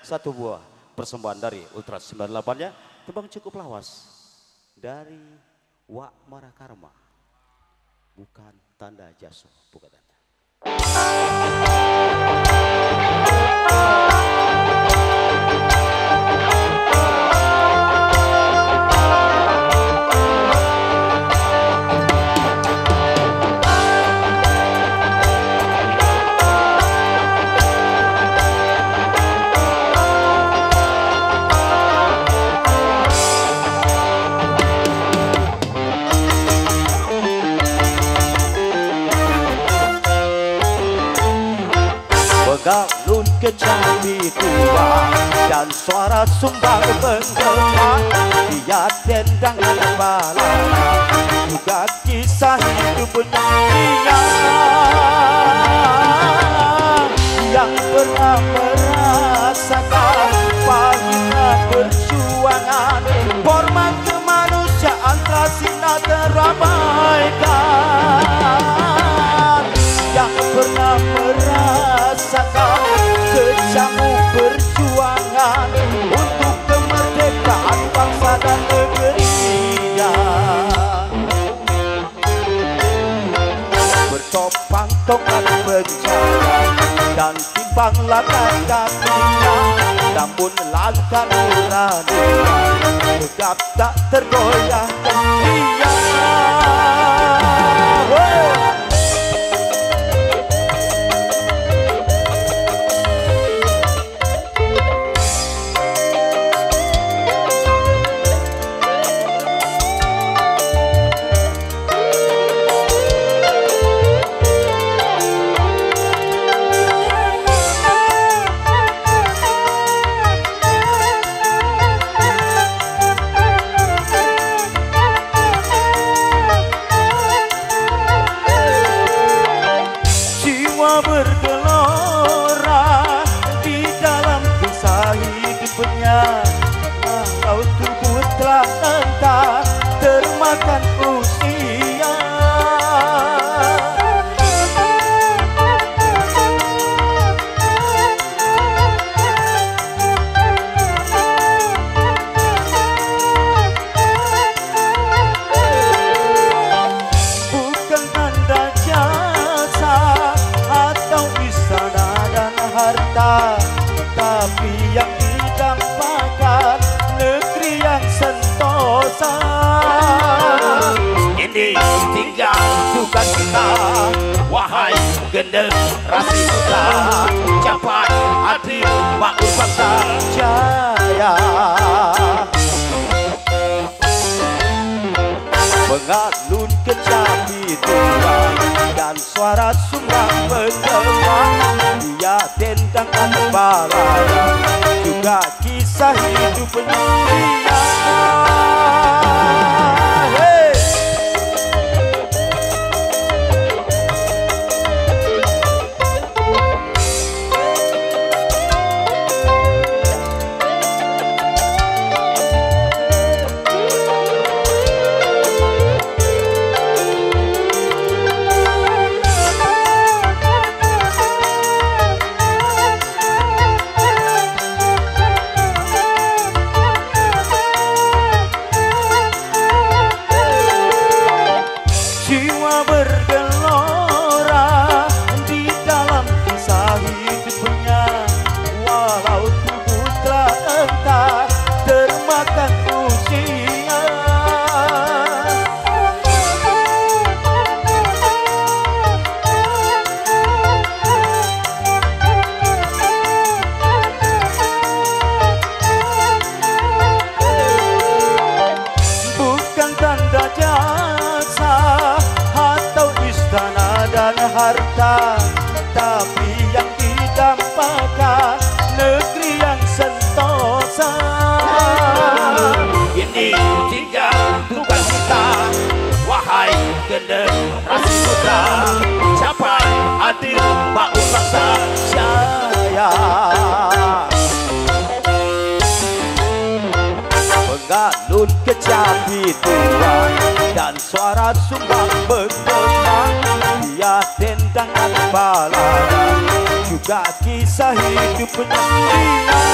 satu buah persembahan dari Ultra 98-nya, tembang cukup lawas dari Wak Marakarma, bukan tanda jasa, bukan tanda. Galun kecapi tua dan suara sumbang menggema, dia tendangan bala juga kisah hidup dunia yang pernah merasakan pahitnya perjuangan, hormat kemanusiaan telah sina terabaikan, yang pernah merasakan kecamuk perjuangan untuk kemerdekaan bangsa dan negerinya. Bertopang tongkat bencana dan timbang latar kakinya, namun langkah nurani tegap tak tergoyahkan dia. Bergelora di dalam kisah hidupnya, walau tubuh telah entah termakan usia. Bukan tanda jasa harta, tapi yang didampakkan negeri yang sentosa. Ini tinggal tugas kita, wahai generasi muda, capai adil makmur bangsa jaya. Mengalun kecapi tua dan suara sumbang menggema, dia tentangkan bala juga kisah hidup dunia. Bergelora di dalam kisah hidupnya, walau tubuh telah entah termakan usia. Bukan tanda jasa dan harta, tapi yang didampakkan negeri yang sentosa. Ini tinggal tugas kita, wahai generasi muda, capai adil makmur bangsa jaya. Mengalun kecapi tua dan suara sumbang menggema, dia tendangan bala juga kisah hidup dunia.